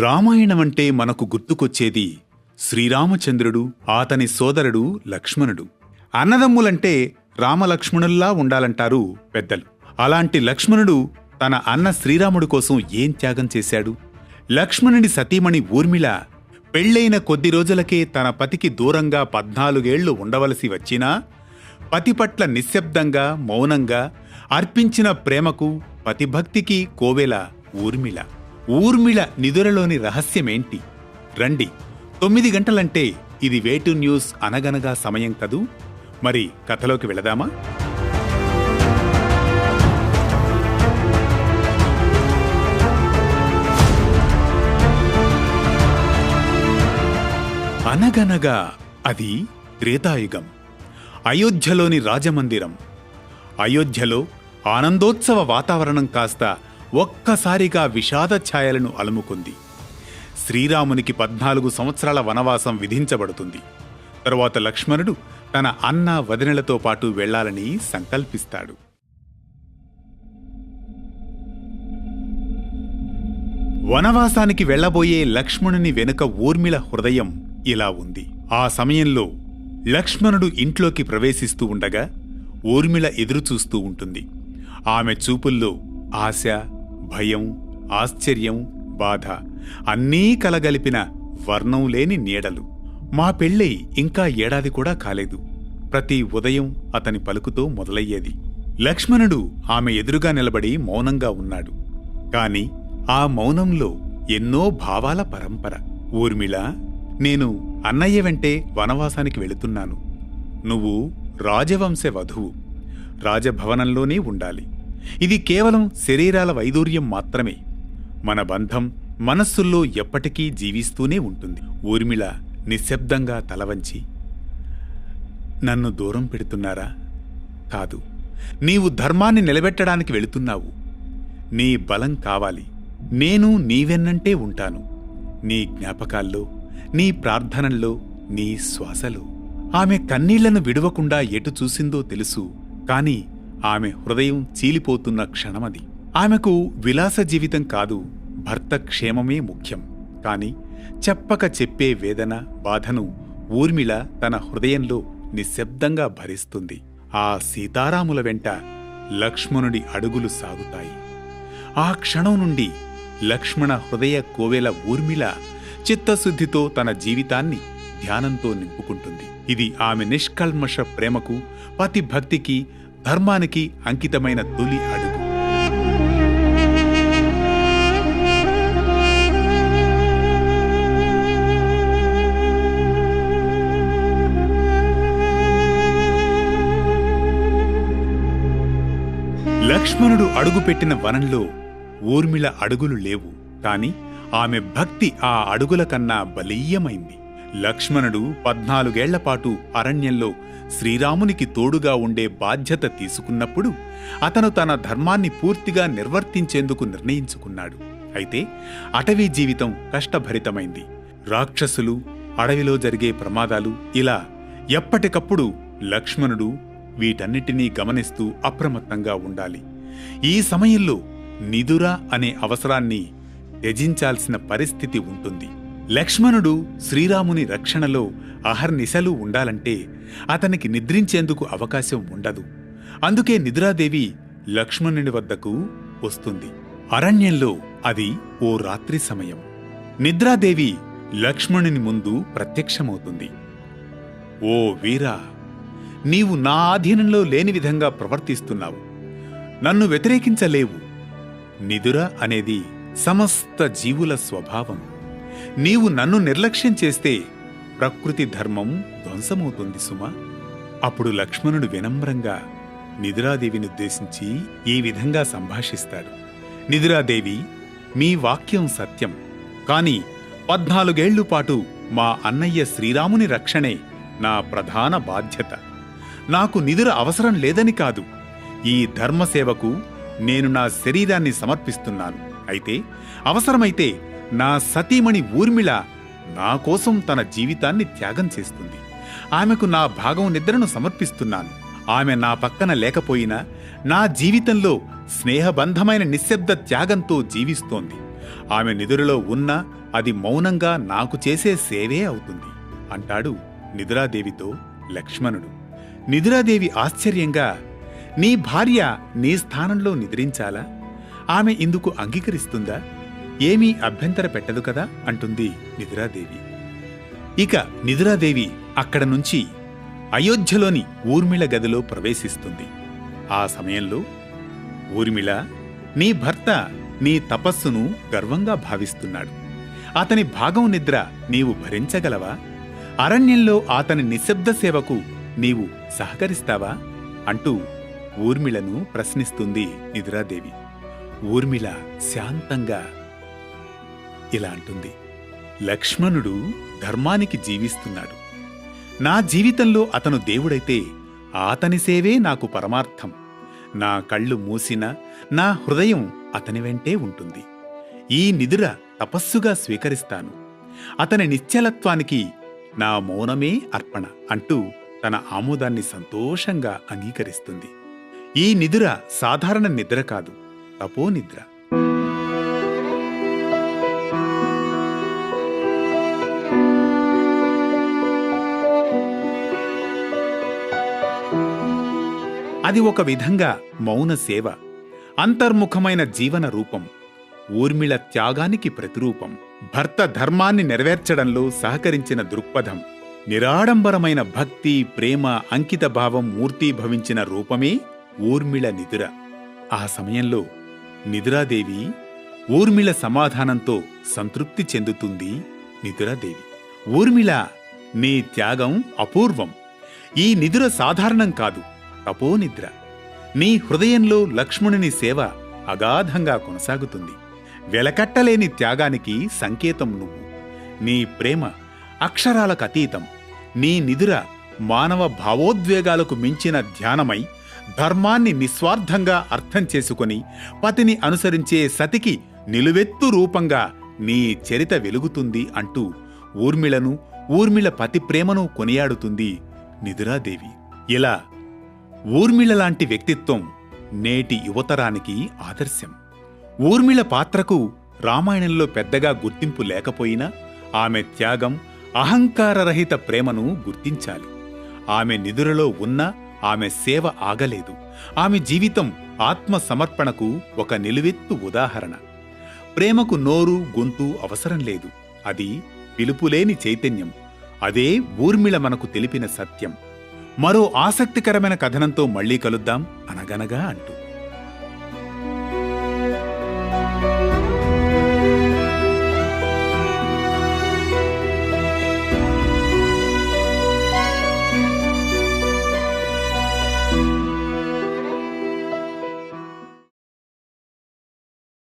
రామాయణమంటే మనకు గుర్తుకొచ్చేది శ్రీరామచంద్రుడు, అతని సోదరుడు లక్ష్మణుడు. అన్నదమ్ములంటే రామలక్ష్మణుల్లా ఉండాలంటారు పెద్దలు. అలాంటి లక్ష్మణుడు తన అన్న శ్రీరాముడు కోసం ఏం త్యాగం చేశాడు? లక్ష్మణుడి సతీమణి ఊర్మిళ పెళ్లైన కొద్ది రోజులకే తన పతికి దూరంగా 14 ఏళ్లు ఉండవలసి వచ్చినా పతి పట్ల నిశ్శబ్దంగా, మౌనంగా అర్పించిన ప్రేమకు, పతిభక్తికి కోవెల ఊర్మిళ. ఊర్మిళ నిదురలోని రహస్యమేంటి? రండి, 9 గంటలంటే ఇది వేటు న్యూస్ అనగనగా సమయం కదూ. మరి కథలోకి వెళదామా? అనగనగా అది త్రేతాయుగం. అయోధ్యలోని రాజమందిరం. అయోధ్యలో ఆనందోత్సవ వాతావరణం కాస్త ఒక్కసారిగా విషాద ఛాయలను అలుముకుంది. శ్రీరామునికి 14 సంవత్సరాల వనవాసం విధించబడుతుంది. తరువాత లక్ష్మణుడు తన అన్న వదినలతో పాటు వెళ్లాలని సంకల్పిస్తాడు. వనవాసానికి వెళ్లబోయే లక్ష్మణుని వెనుక ఊర్మిళ హృదయం ఇలా ఉంది. ఆ సమయంలో లక్ష్మణుడు ఇంట్లోకి ప్రవేశిస్తూ ఉండగా ఊర్మిళ ఎదురుచూస్తూ ఉంటుంది. ఆమె చూపుల్లో ఆశ, భయం, ఆశ్చర్యం, బాధ అన్నీ కలగలిపిన వర్ణం లేని నీడలు. మా పెళ్ళై ఇంకా ఏడాది కూడా కాలేదు. ప్రతి ఉదయం అతని పలుకుతో మొదలయ్యేది. లక్ష్మణుడు ఆమె ఎదురుగా నిలబడి మౌనంగా ఉన్నాడు. కాని ఆ మౌనంలో ఎన్నో భావాల పరంపర. ఊర్మిళ, నేను అన్నయ్య వెంటే వనవాసానికి వెళుతున్నాను. నువ్వు రాజవంశ వధువు. రాజభవనంలోనే ఉండాలి. ఇది కేవలం శరీరాల వైదూర్యం మాత్రమే. మన బంధం మనస్సుల్లో ఎప్పటికీ జీవిస్తూనే ఉంటుంది. ఊర్మిళ నిశ్శబ్దంగా తలవంచి, నన్ను దూరం పెడుతున్నారా? కాదు, నీవు ధర్మాన్ని నిలబెట్టడానికి వెళుతున్నావు. నీ బలం కావాలి. నేను నీవెన్నంటే ఉంటాను. నీ జ్ఞాపకాల్లో, నీ ప్రార్థనల్లో, నీ శ్వాసలో. ఆమె కన్నీళ్లను విడవకుండా ఎటు చూసిందో తెలుసు. కాని ఆమె హృదయం చీలిపోతున్న క్షణమది. ఆమెకు విలాస జీవితం కాదు, భర్త క్షేమమే ముఖ్యం. కాని చెప్పక చెప్పే వేదన, బాధను ఊర్మిళ తన హృదయంలో నిశ్శబ్దంగా భరిస్తుంది. ఆ సీతారాముల వెంట లక్ష్మణుడి అడుగులు సాగుతాయి. ఆ క్షణం నుండి లక్ష్మణ హృదయ కోవెల ఊర్మిళ చిత్తశుద్ధితో తన జీవితాన్ని ధ్యానంతో నింపుకుంటుంది. ఇది ఆమె నిష్కల్మష ప్రేమకు, పతి భక్తికి, ధర్మానికి అంకితమైన తొలి అడుగు. లక్ష్మణుడు అడుగుపెట్టిన వనంలో ఊర్మిళ అడుగులు లేవు. కాని ఆమె భక్తి ఆ అడుగుల కన్నా బలీయమైంది. లక్ష్మణుడు 14 ఏళ్లపాటు అరణ్యంలో శ్రీరామునికి తోడుగా ఉండే బాధ్యత తీసుకున్నప్పుడు అతను తన ధర్మాన్ని పూర్తిగా నిర్వర్తించేందుకు నిర్ణయించుకున్నాడు. అయితే అటవీ జీవితం కష్టభరితమైంది. రాక్షసులు, అడవిలో జరిగే ప్రమాదాలు, ఇలా ఎప్పటికప్పుడు లక్ష్మణుడు వీటన్నిటినీ గమనిస్తూ అప్రమత్తంగా ఉండాలి. ఈ సమయంలో నిదుర అనే అవసరాన్ని త్యజించాల్సిన పరిస్థితి ఉంటుంది. లక్ష్మణుడు శ్రీరాముని రక్షణలో అహర్నిశలు ఉండాలంటే అతనికి నిద్రించేందుకు అవకాశం ఉండదు. అందుకే నిద్రాదేవి లక్ష్మణుని వద్దకు వస్తుంది. అరణ్యంలో అది ఓ రాత్రి సమయం. నిద్రాదేవి లక్ష్మణుని ముందు ప్రత్యక్షమవుతుంది. ఓ వీరా, నీవు నా ఆధీనంలో లేని విధంగా ప్రవర్తిస్తున్నావు. నన్ను వ్యతిరేకించలేవు. నిదుర అనేది సమస్త జీవుల స్వభావం. నీవు నన్ను నిర్లక్ష్యం చేస్తే ప్రకృతి ధర్మం ధ్వంసమవుతుంది సుమా. అప్పుడు లక్ష్మణుడు వినమ్రంగా నిదురాదేవినుద్దేశించి ఈ విధంగా సంభాషిస్తాడు. నిదురాదేవి, మీ వాక్యం సత్యం. కాని 14 ఏళ్లు పాటు మా అన్నయ్య శ్రీరాముని రక్షణే నా ప్రధాన బాధ్యత. నాకు నిదుర అవసరం లేదని కాదు. ఈ ధర్మసేవకు నేను నా శరీరాన్ని సమర్పిస్తున్నాను. అయితే అవసరమైతే నా సతీమణి ఊర్మిళ నా కోసం తన జీవితాన్ని త్యాగం చేస్తుంది. ఆమెకు నా భాగం నిద్రను సమర్పిస్తున్నాను. ఆమె నా పక్కన లేకపోయినా నా జీవితంలో స్నేహబంధమైన నిశ్శబ్ద త్యాగంతో జీవిస్తోంది. ఆమె నిదురలో ఉన్నా అది మౌనంగా నాకు చేసే సేవే అవుతుంది అంటాడు నిదురాదేవితో లక్ష్మణుడు. నిదురాదేవి ఆశ్చర్యంగా, నీ భార్య నీ స్థానంలో నిద్రించాలా? ఆమె ఇందుకు అంగీకరిస్తుందా? ఏమీ అభ్యంతర పెట్టదు కదా అంటుంది నిదురాదేవి. ఇక నిదురాదేవి అక్కడ నుంచి అయోధ్యలోని ఊర్మిళ గదిలో ప్రవేశిస్తుంది. ఆ సమయంలో, ఊర్మిళ, నీ భర్త నీ తపస్సును గర్వంగా భావిస్తున్నాడు. అతని భాగం నిద్ర నీవు భరించగలవా? అరణ్యంలో అతని నిశ్శబ్ద సేవకు నీవు సహకరిస్తావా అంటూ ఊర్మిళను ప్రశ్నిస్తుంది నిదురాదేవి. ఊర్మిళ శాంతంగా ఇలా అంటుంది, లక్ష్మణుడు ధర్మానికి జీవిస్తున్నాడు. నా జీవితంలో అతను దేవుడైతే అతని సేవే నాకు పరమార్థం. నా కళ్ళు మూసినా నా హృదయం అతని వెంటే ఉంటుంది. ఈ నిదుర తపస్సుగా స్వీకరిస్తాను. అతని నిశ్చలత్వానికి నా మౌనమే అర్పణ అంటూ తన ఆమోదాన్ని సంతోషంగా అంగీకరిస్తుంది. ఈ నిదుర సాధారణ నిద్ర కాదు, తపోనిద్ర. అది ఒక విధంగా మౌన సేవ, అంతర్ముఖమైన జీవన రూపం, ఊర్మిళ త్యాగానికి ప్రతిరూపం, భర్త ధర్మాన్ని నెరవేర్చడంలో సహకరించిన దృక్పథం, నిరాడంబరమైన భక్తి, ప్రేమ, అంకితభావం మూర్తీభవించిన రూపమే ఊర్మిళ నిదుర. ఆ సమయంలో నిదురాదేవి ఊర్మిళ సమాధానంతో సంతృప్తి చెందుతుంది. నిదురాదేవి, ఊర్మిళ, నీ త్యాగం అపూర్వం. ఈ నిదుర సాధారణం కాదు, తపోనిద్ర. నీ హృదయంలో లక్ష్మణుని సేవ అగాధంగా కొనసాగుతుంది. వెలకట్టలేని త్యాగానికి సంకేతం నువ్వు. నీ ప్రేమ అక్షరాలకు అతీతం. నీ నిదుర మానవ భావోద్వేగాలకు మించిన ధ్యానమై ధర్మాన్ని నిస్వార్థంగా అర్థం చేసుకొని పతిని అనుసరించే సతికి నిలువెత్తు రూపంగా నీ చరిత వెలుగుతుంది అంటూ ఊర్మిళను, ఊర్మిళ పతి ప్రేమను కొనియాడుతుంది నిదురాదేవి. ఇలా ఊర్మిళ లాంటి వ్యక్తిత్వం నేటి యువతరానికి ఆదర్శం. ఊర్మిళ పాత్రకు రామాయణంలో పెద్దగా గుర్తింపు లేకపోయినా ఆమె త్యాగం, అహంకారరహిత ప్రేమను గుర్తించాలి. ఆమె నిదురలో ఉన్న ఆమె సేవ ఆగలేదు. ఆమె జీవితం ఆత్మ సమర్పణకు ఒక నిలువెత్తు ఉదాహరణ. ప్రేమకు నోరు, గొంతు అవసరం లేదు. అది పిలుపులేని చైతన్యం. అదే ఊర్మిళ మనకు తెలిపిన సత్యం. మరో ఆసక్తికరమైన కథనంతో మళ్ళీ కలుద్దాం అనగనగా అంటూ.